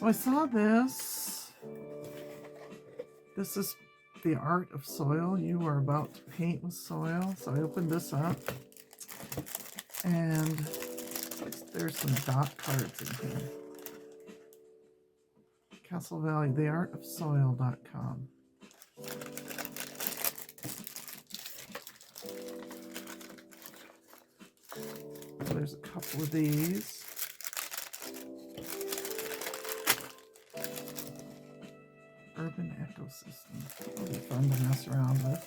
So I saw this. This is The Art of Soil. You are about to paint with soil. So I opened this up. And there's some dot cards in here. Castle Valley, theartofsoil.com. There's a couple of these. Urban ecosystem. It'll be fun to mess around with.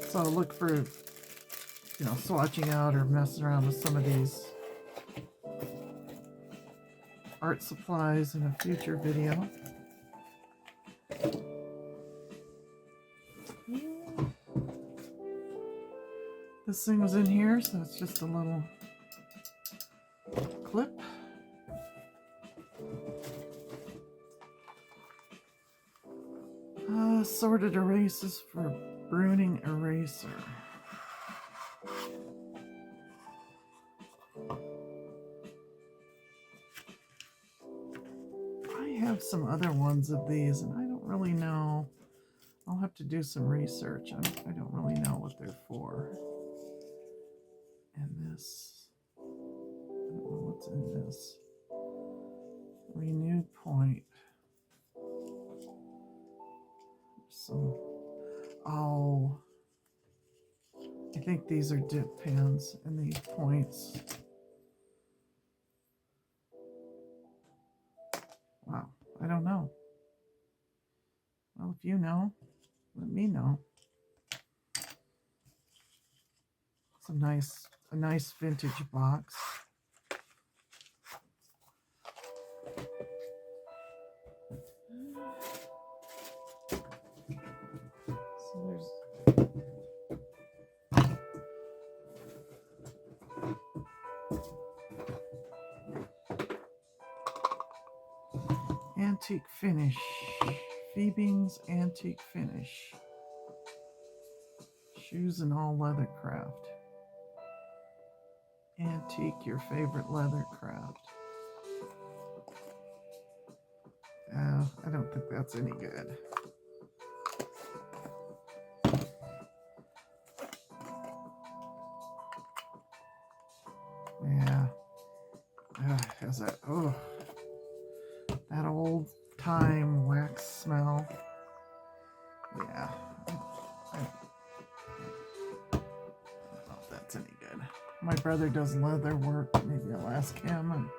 So look for, swatching out or messing around with some of these art supplies in a future video. This thing was in here, so it's just a little clip. Sorted erasers for Bruning Eraser. I have some other ones of these, and I don't really know. I'll have to do some research. I don't really know what they're for. And this, I don't know what's in this. Renewed point. I think these are dip pans and these points. Wow, I don't know. Well, if you know, let me know. It's a nice vintage box. So there's Antique Finish. Fiebing's Antique Finish. Shoes and all leather craft. Antique, your favorite leather craft. I don't think that's any good. Yeah. Has that, that old time wax smell. Yeah. I don't know if that's any good. My brother does leather work. Maybe I'll ask him and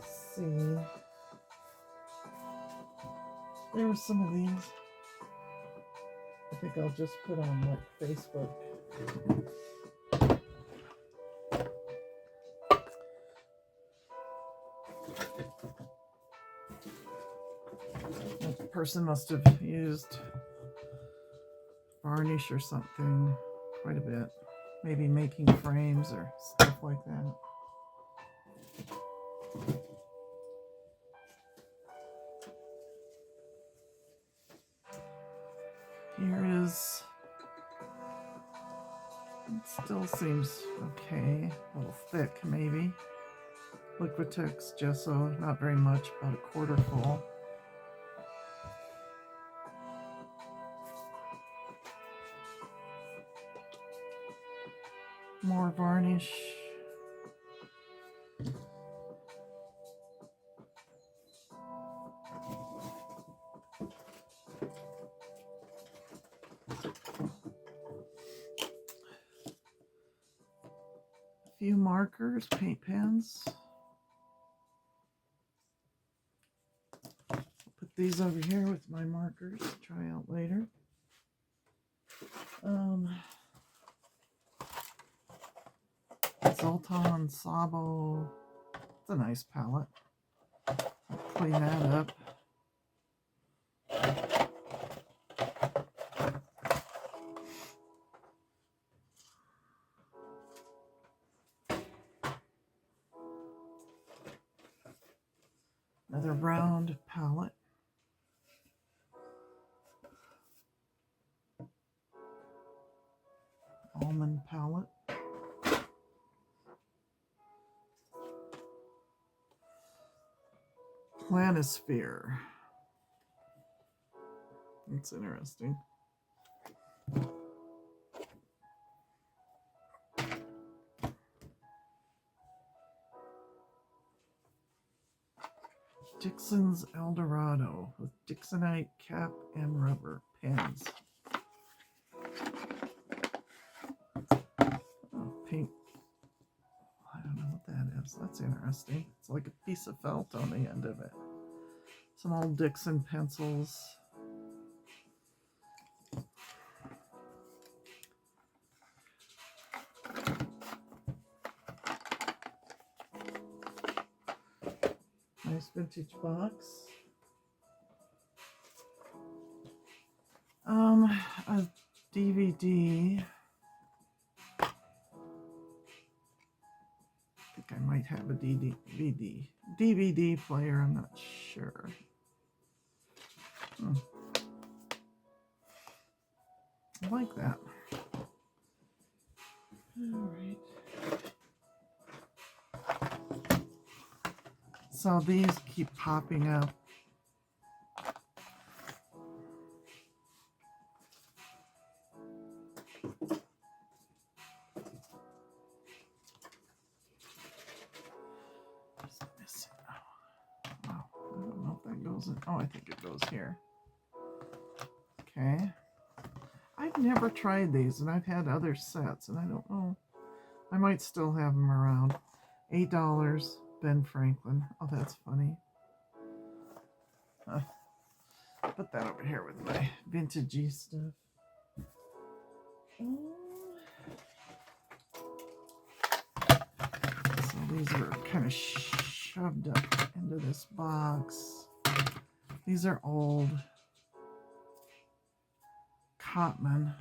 see. There were some of these. I think I'll just put on Facebook. That person must have used varnish or something quite a bit. Maybe making frames or stuff like that. Here is, it still seems okay, a little thick maybe. Liquitex gesso, not very much, about a quarter full. More varnish. A few markers, paint pens. Put these over here with my markers to try out later. Zoltan Sabo. It's a nice palette. I'll clean that up. Another round palette. Almond palette. Planisphere. That's interesting. Dixon's Eldorado with Dixonite cap and rubber pins. Oh, pink. I don't know what that is. That's interesting. It's like a piece of felt on the end of it. Some old Dixon pencils. Nice vintage box. A DVD. I think I might have a DVD player. I'm not sure. I like that. All right. So these keep popping up. Wow, I don't know if that goes in. Oh, I think it goes here. Okay. I've never tried these, and I've had other sets, and I don't know. I might still have them around. $8, Ben Franklin. Oh, that's funny. Put that over here with my vintagey stuff. So these are kind of shoved up into this box. These are old Cotman.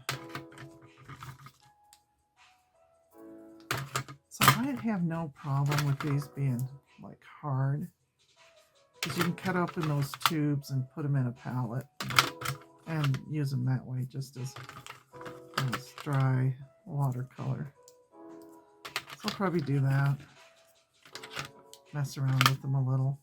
So I'd have no problem with these being like hard, because you can cut open those tubes and put them in a palette and use them that way, just as dry watercolor. So I'll probably do that. Mess around with them a little.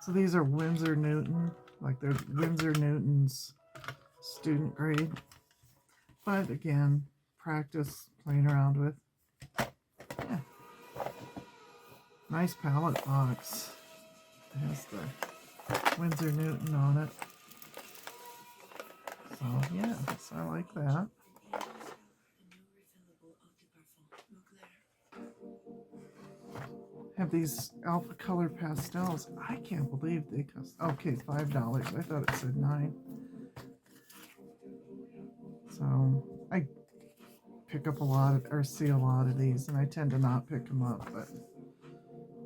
So these are Winsor Newton, like they're Winsor Newton's student grade. But again, practice playing around with. Yeah. Nice palette box. It has the Winsor Newton on it. So yeah, so I like that. Have these Alpha Color pastels. I can't believe they cost. Okay, $5. I thought it said $9. So I pick up a lot of, or see a lot of these, and I tend to not pick them up,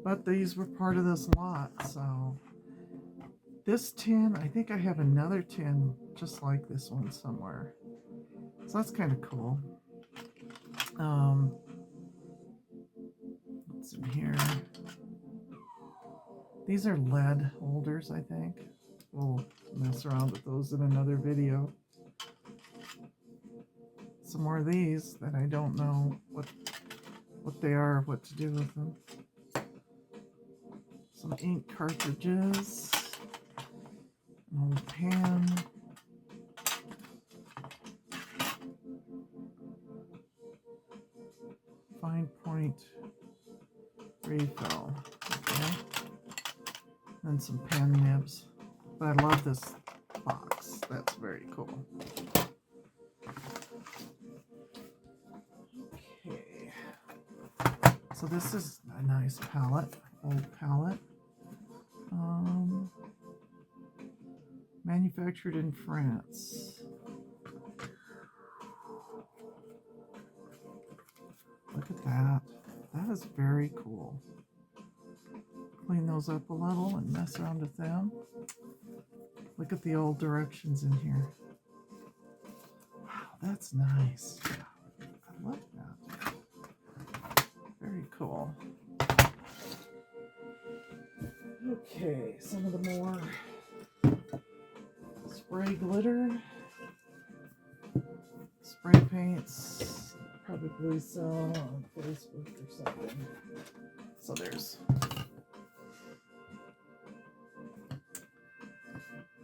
but these were part of this lot. So this tin, I think I have another tin just like this one somewhere. So that's kind of cool. What's in here? These are lead holders, I think. We'll mess around with those in another video. Some more of these that I don't know what they are, what to do with them. Some ink cartridges. An old pen. Fine point refill. Okay. And some pen nibs. But I love this box. That's very cool. Okay. So this is a nice palette. Old palette. Manufactured in France. Look at that. That is very cool. Clean those up a little and mess around with them. Look at the old directions in here. Wow, that's nice. I love that. Very cool. Okay, some of the more spray glitter, spray paints. probably sell on Facebook or something. So there's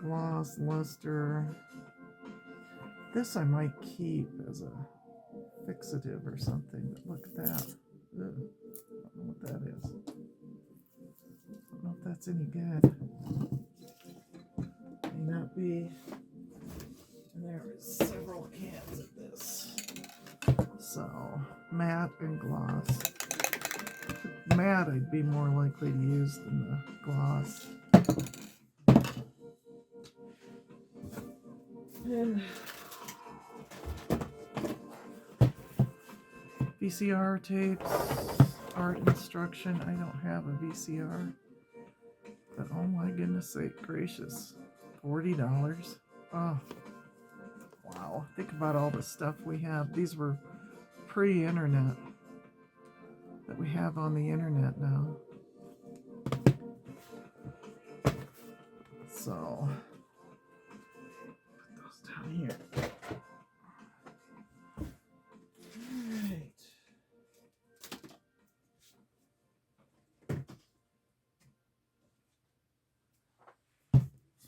gloss, luster. This I might keep as a fixative or something. But look at that. Ugh. I don't know what that is. I don't know if that's any good. May not be. And there is several cans of this. So, matte and gloss. Matte I'd be more likely to use than the gloss. And VCR tapes, art instruction. I don't have a VCR. But oh my goodness sake gracious. $40. Oh, wow. Think about all the stuff we have. These were pre-internet that we have on the internet now. So, put those down here. Alright.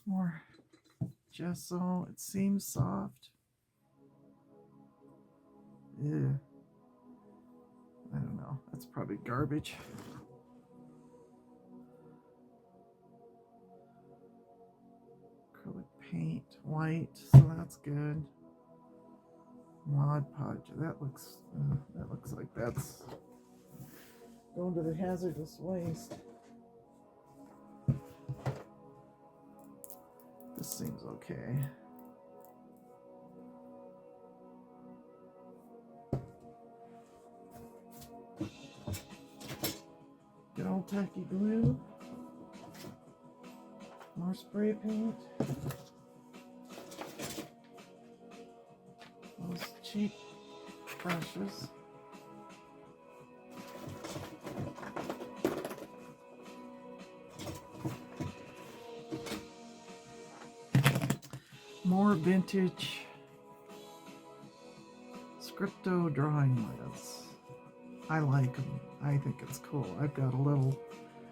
More gesso. It seems soft. Yeah. I don't know. That's probably garbage. Acrylic paint, white, so that's good. Mod Podge. That looks like that's going to the hazardous waste. This seems okay. Good old tacky glue. More spray paint. Those cheap brushes. More vintage Scripto drawing lids. I like them. I think it's cool. I've got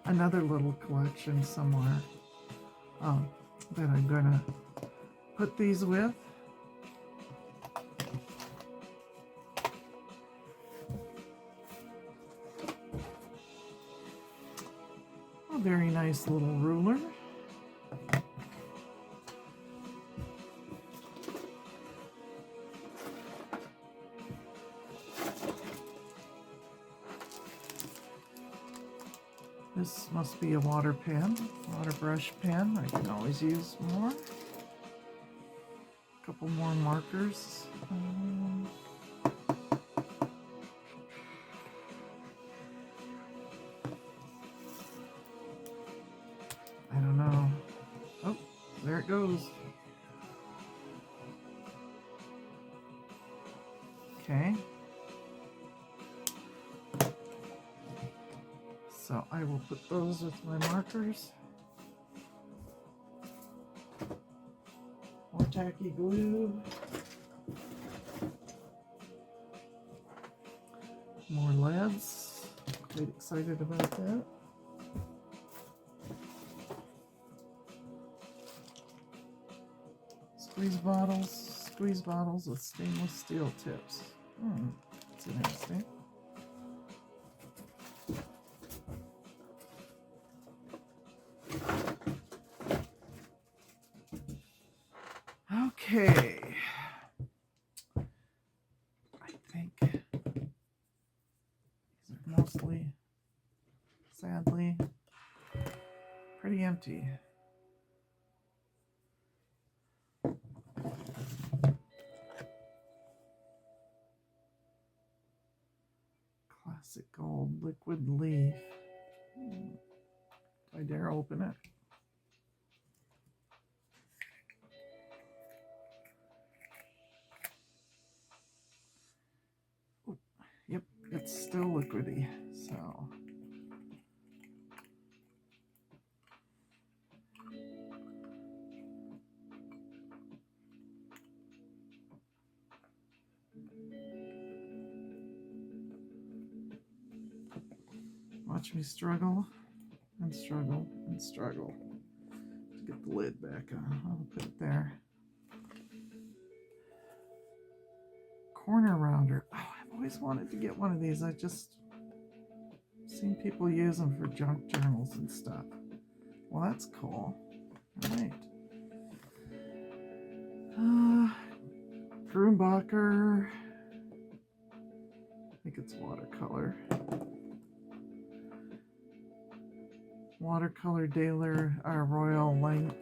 another little collection somewhere that I'm gonna put these with. A very nice little ruler. This must be a water pen, water brush pen. I can always use more. A couple more markers. I don't know. Oh, there it goes. Okay. So I will put those with my markers. More tacky glue. More leads. Quite excited about that. Squeeze bottles with stainless steel tips. That's interesting. Okay, I think these are mostly, sadly, pretty empty. Classic gold liquid leaf. Do I dare open it? Yep, it's still liquidy, so. watch me struggle and struggle and struggle to get the lid back on. I'll put it there. Corner rounder. Oh, I've always wanted to get one of these. I just seen people use them for junk journals and stuff. Well, that's cool. All right. Grumbacher. I think it's watercolor. Watercolor Daler, Royal Lang.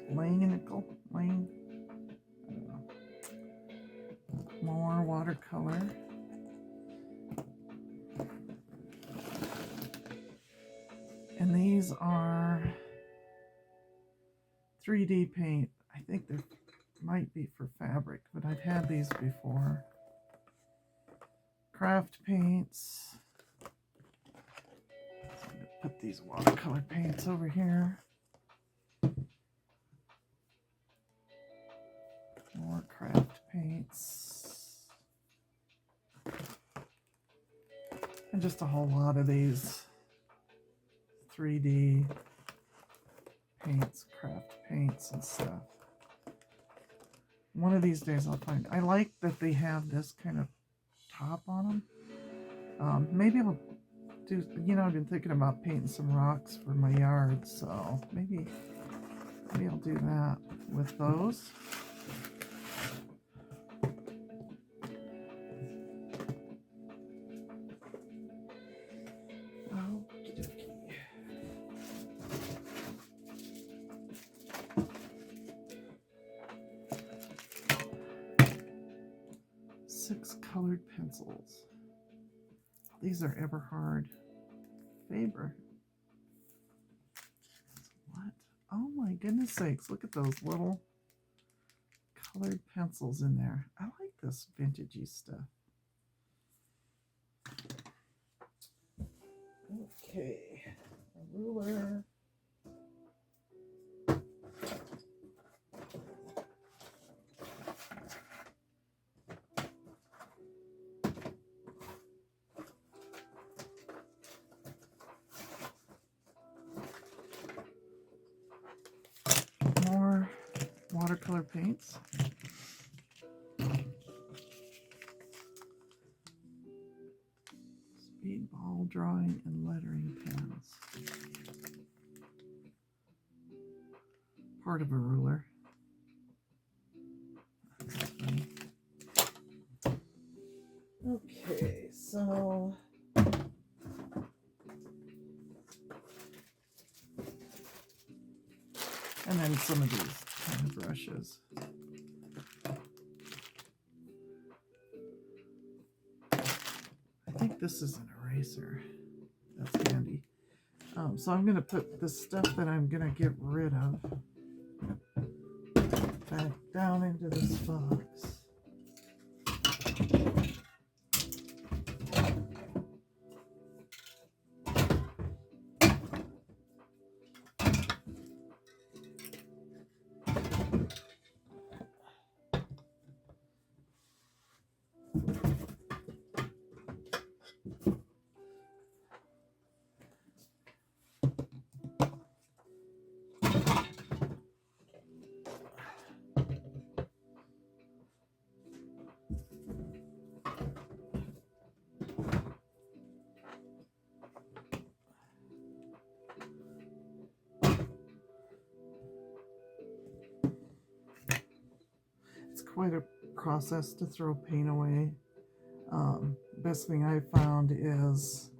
More watercolor. And these are 3D paint. I think they might be for fabric, but I've had these before. Craft paints. So I'm going to put these watercolor paints over here. More craft paints. And just a whole lot of these 3D paints, craft paints and stuff. One of these days I'll find. I like that they have this kind of top on them. Maybe I'll do, I've been thinking about painting some rocks for my yard, so maybe I'll do that with those. Colored pencils. These are Eberhard Faber. What? Oh my goodness sakes, look at those little colored pencils in there. I like this vintagey stuff. Okay, a ruler. Watercolor paints. Speedball drawing and lettering pens. Part of a ruler. That's funny. Okay, so and then some of these kind of brushes. I think this is an eraser. That's handy. So I'm going to put the stuff that I'm going to get rid of back down into this box. Quite a process to throw paint away. Best thing I found is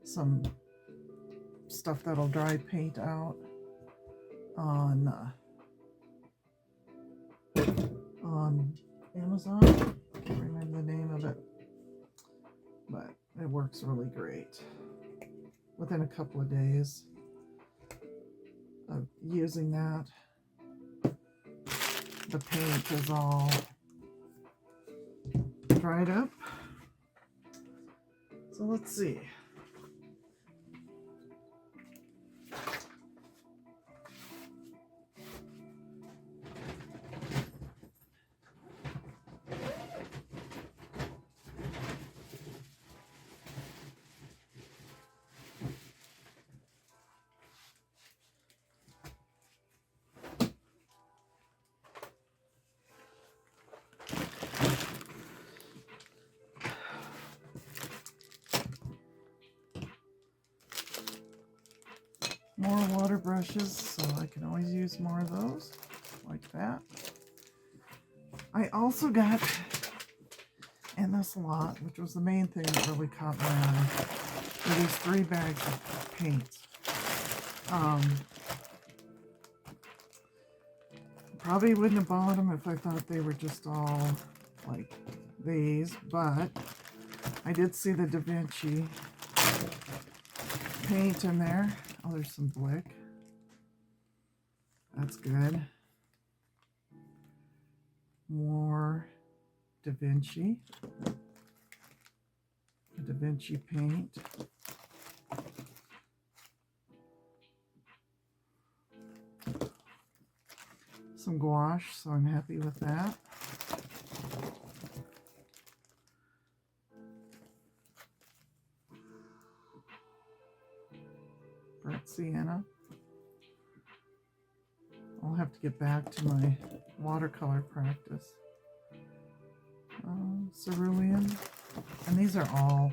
some stuff that'll dry paint out on Amazon. I can't remember the name of it, but it works really great. Within a couple of days of using that, the paint is all dried up. So let's see. More water brushes, so I can always use more of those, like that. I also got in this lot, which was the main thing that really caught my eye, were these 3 bags of paints. Probably wouldn't have bought them if I thought they were just all like these, but I did see the Da Vinci paint in there. Oh, there's some Blick. That's good. More Da Vinci. A Da Vinci paint. Some gouache, so I'm happy with that. Burnt sienna. I'll have to get back to my watercolor practice. Cerulean. And these are all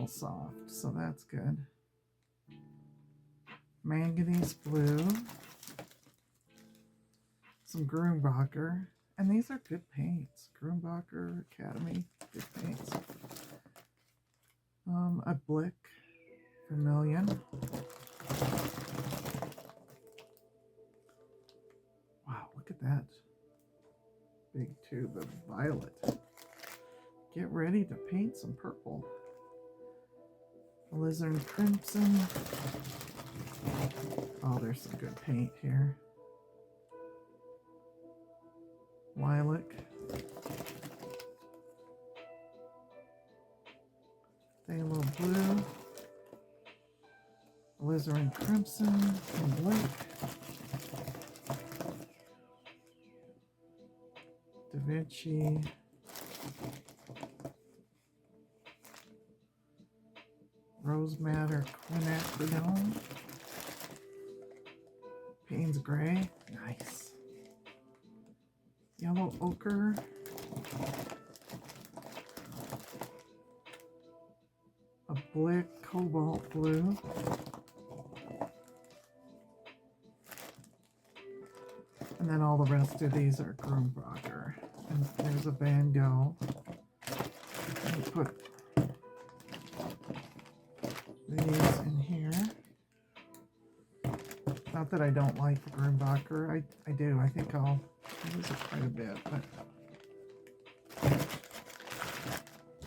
soft, so that's good. Manganese blue. Some Grumbacher. And these are good paints. Grumbacher, Academy, good paints. A Blick Vermilion. Wow, look at that big tube of violet. Get ready to paint some purple. Alizarin Crimson. Oh, there's some good paint here. Lilac. Phthalo Blue. Alizarin Crimson and Blick. Da Vinci. Rose Madder Quinacridone. Payne's Gray. Nice. Yellow Ochre. A Blick Cobalt Blue. And then all the rest of these are Grumbacher. And there's a Van Gogh. I'll put these in here. Not that I don't like the Grumbacher. I do. I think I'll use it quite a bit, but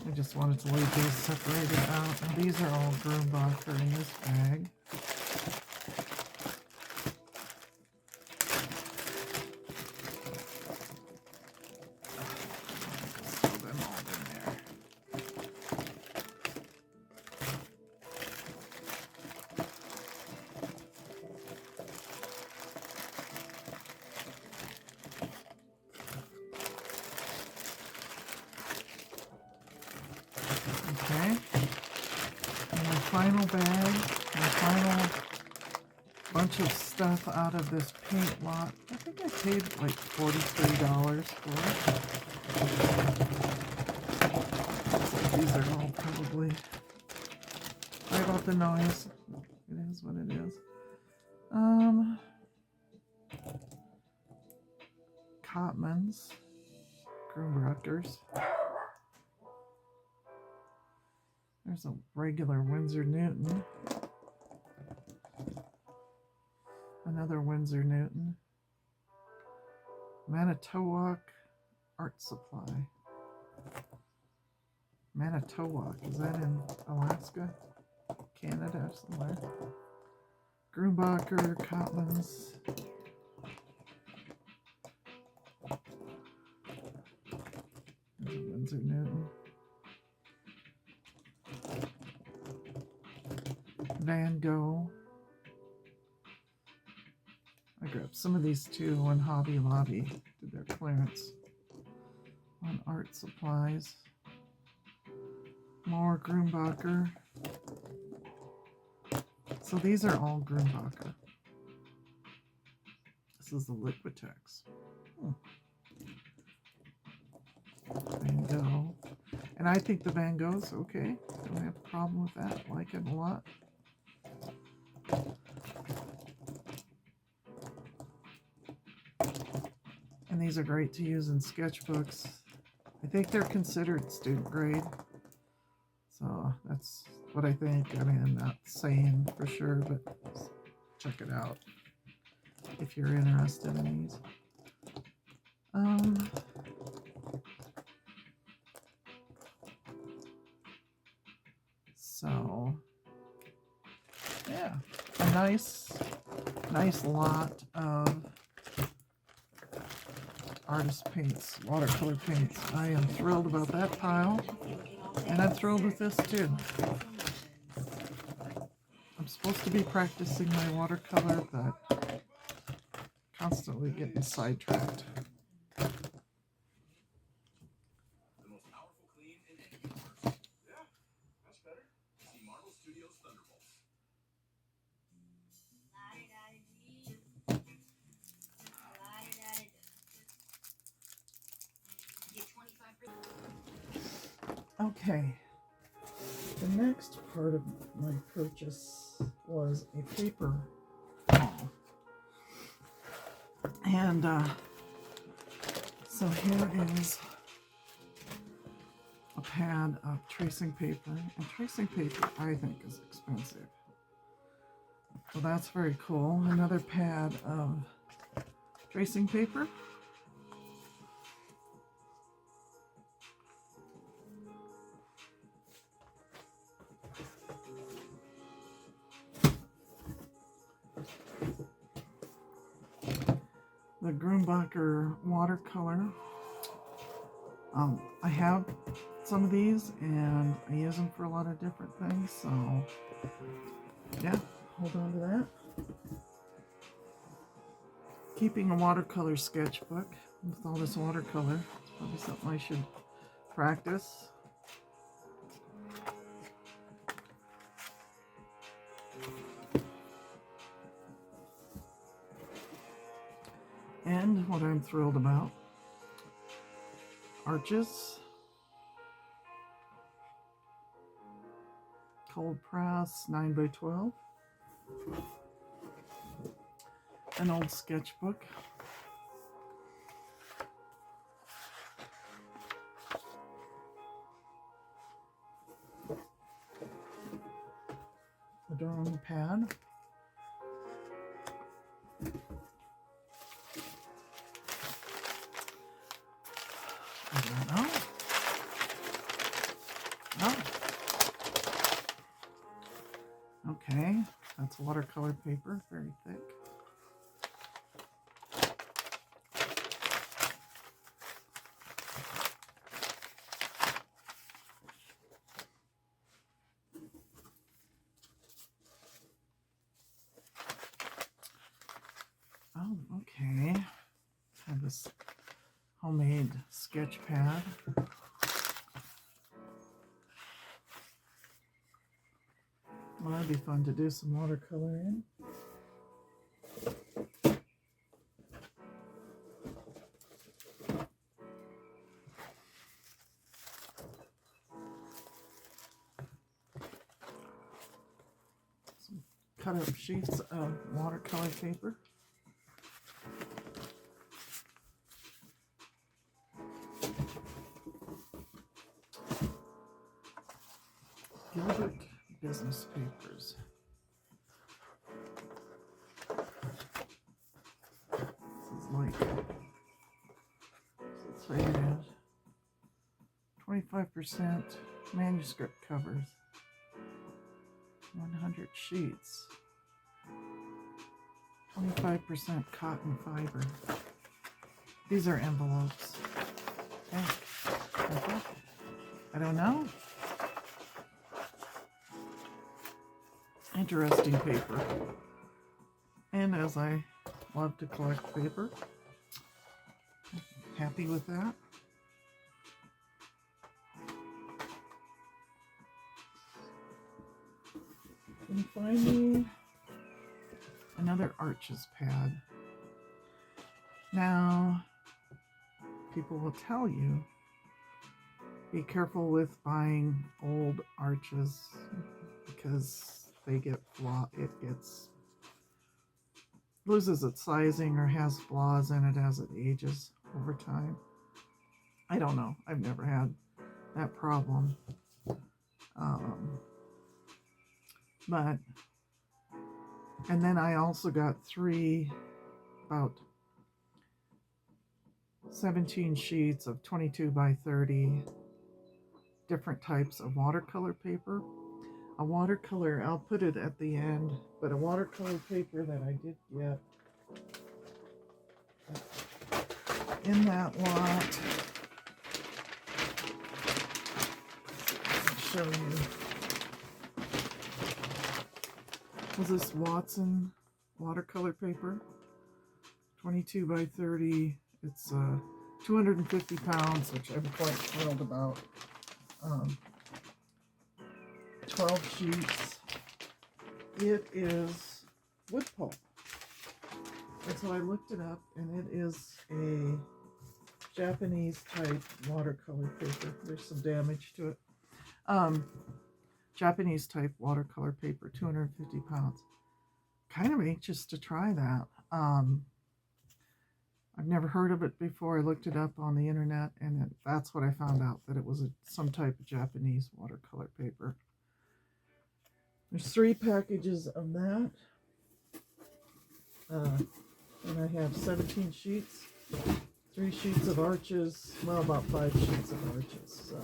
I just wanted to leave these separated out. And these are all Grumbacher in this bag. Throw them all in there. Okay, and my final bag, my final bunch of stuff out of this paint lot. I think I paid like $43 for it. These are all probably, sorry about the noise, it is what it is. Cotmans, Grumbachers. There's a regular Winsor Newton. Another Winsor Newton. Manitowoc Art Supply. Manitowoc, is that in Alaska? Canada, somewhere? Grumbacher, Cotmans. There's a Winsor Newton. Van Gogh. I grabbed some of these too when Hobby Lobby did their clearance on art supplies. More Grumbacher. So these are all Grumbacher. This is the Liquitex. Van Gogh. And I think the Van Gogh's okay. Don't have a problem with that. Like it a lot. these are great to use in sketchbooks. I think they're considered student grade. So that's what I think. I mean, I'm not saying for sure, but check it out if you're interested in these. So yeah, a nice lot of artist paints, watercolor paints. I am thrilled about that pile, and I'm thrilled with this too. I'm supposed to be practicing my watercolor, but constantly getting sidetracked. Okay, the next part of my purchase was a paper haul. And so here is a pad of tracing paper. And tracing paper, I think, is expensive. So that's very cool. Another pad of tracing paper. The Grumbacher watercolor. I have some of these and I use them for a lot of different things, so yeah, hold on to that. Keeping a watercolor sketchbook with all this watercolor. It's probably something I should practice. And what I'm thrilled about, arches, cold press 9x12, an old sketchbook, a drawing pad, I don't know. Oh. Okay, that's watercolor paper, very thick. Oh, okay. Have this homemade sketch pad. Well, that'd be fun to do some watercolor in. Some cut up sheets of watercolor paper. Gilbert business papers. This is like, it's rated 25% manuscript covers, 100 sheets, 25% cotton fiber. These are envelopes. Okay. I don't know. Interesting paper. And as I love to collect paper, happy with that. And finally, another Arches pad. Now, people will tell you, be careful with buying old Arches because they get it gets loses its sizing or has flaws in it as it ages over time. I don't know. I've never had that problem. But, and then I also got about 17 sheets of 22 by 30 different types of watercolor paper. A watercolor, I'll put it at the end, but a watercolor paper that I did get in that lot. I'll show you. Was this Watson watercolor paper, 22 by 30. It's 250 pounds, which I'm quite thrilled about. 12 sheets. It is wood pulp. And so I looked it up, and it is a Japanese type watercolor paper. There's some damage to it. Japanese type watercolor paper, 250 pounds. Kind of anxious to try that. I've never heard of it before. I looked it up on the internet, and that's what I found out, that it was some type of Japanese watercolor paper. There's 3 packages of that. And I have 17 sheets, 3 sheets of arches, well, about 5 sheets of arches, so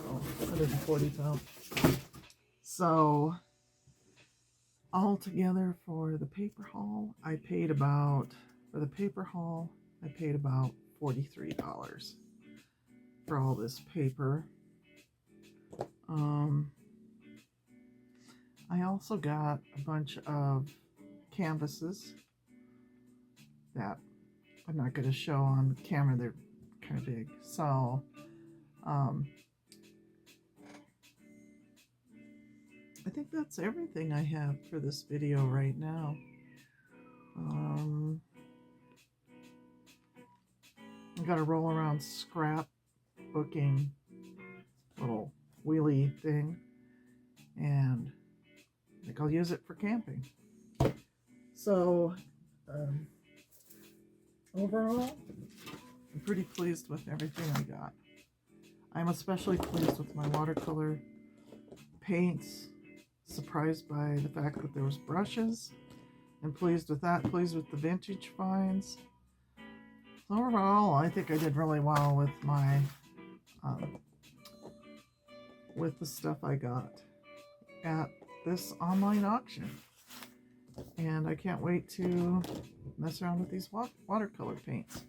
140 pounds. So, altogether for the paper haul, I paid about $43 for all this paper. I also got a bunch of canvases that I'm not going to show on camera. They're kind of big. So, I think that's everything I have for this video right now. I've got a roll around scrapbooking little wheelie thing, and I think I'll use it for camping. So, overall, I'm pretty pleased with everything I got. I'm especially pleased with my watercolor paints, surprised by the fact that there was brushes, and pleased with that, pleased with the vintage finds. So overall, I think I did really well with my, with the stuff I got at this online auction. And I can't wait to mess around with these watercolor paints.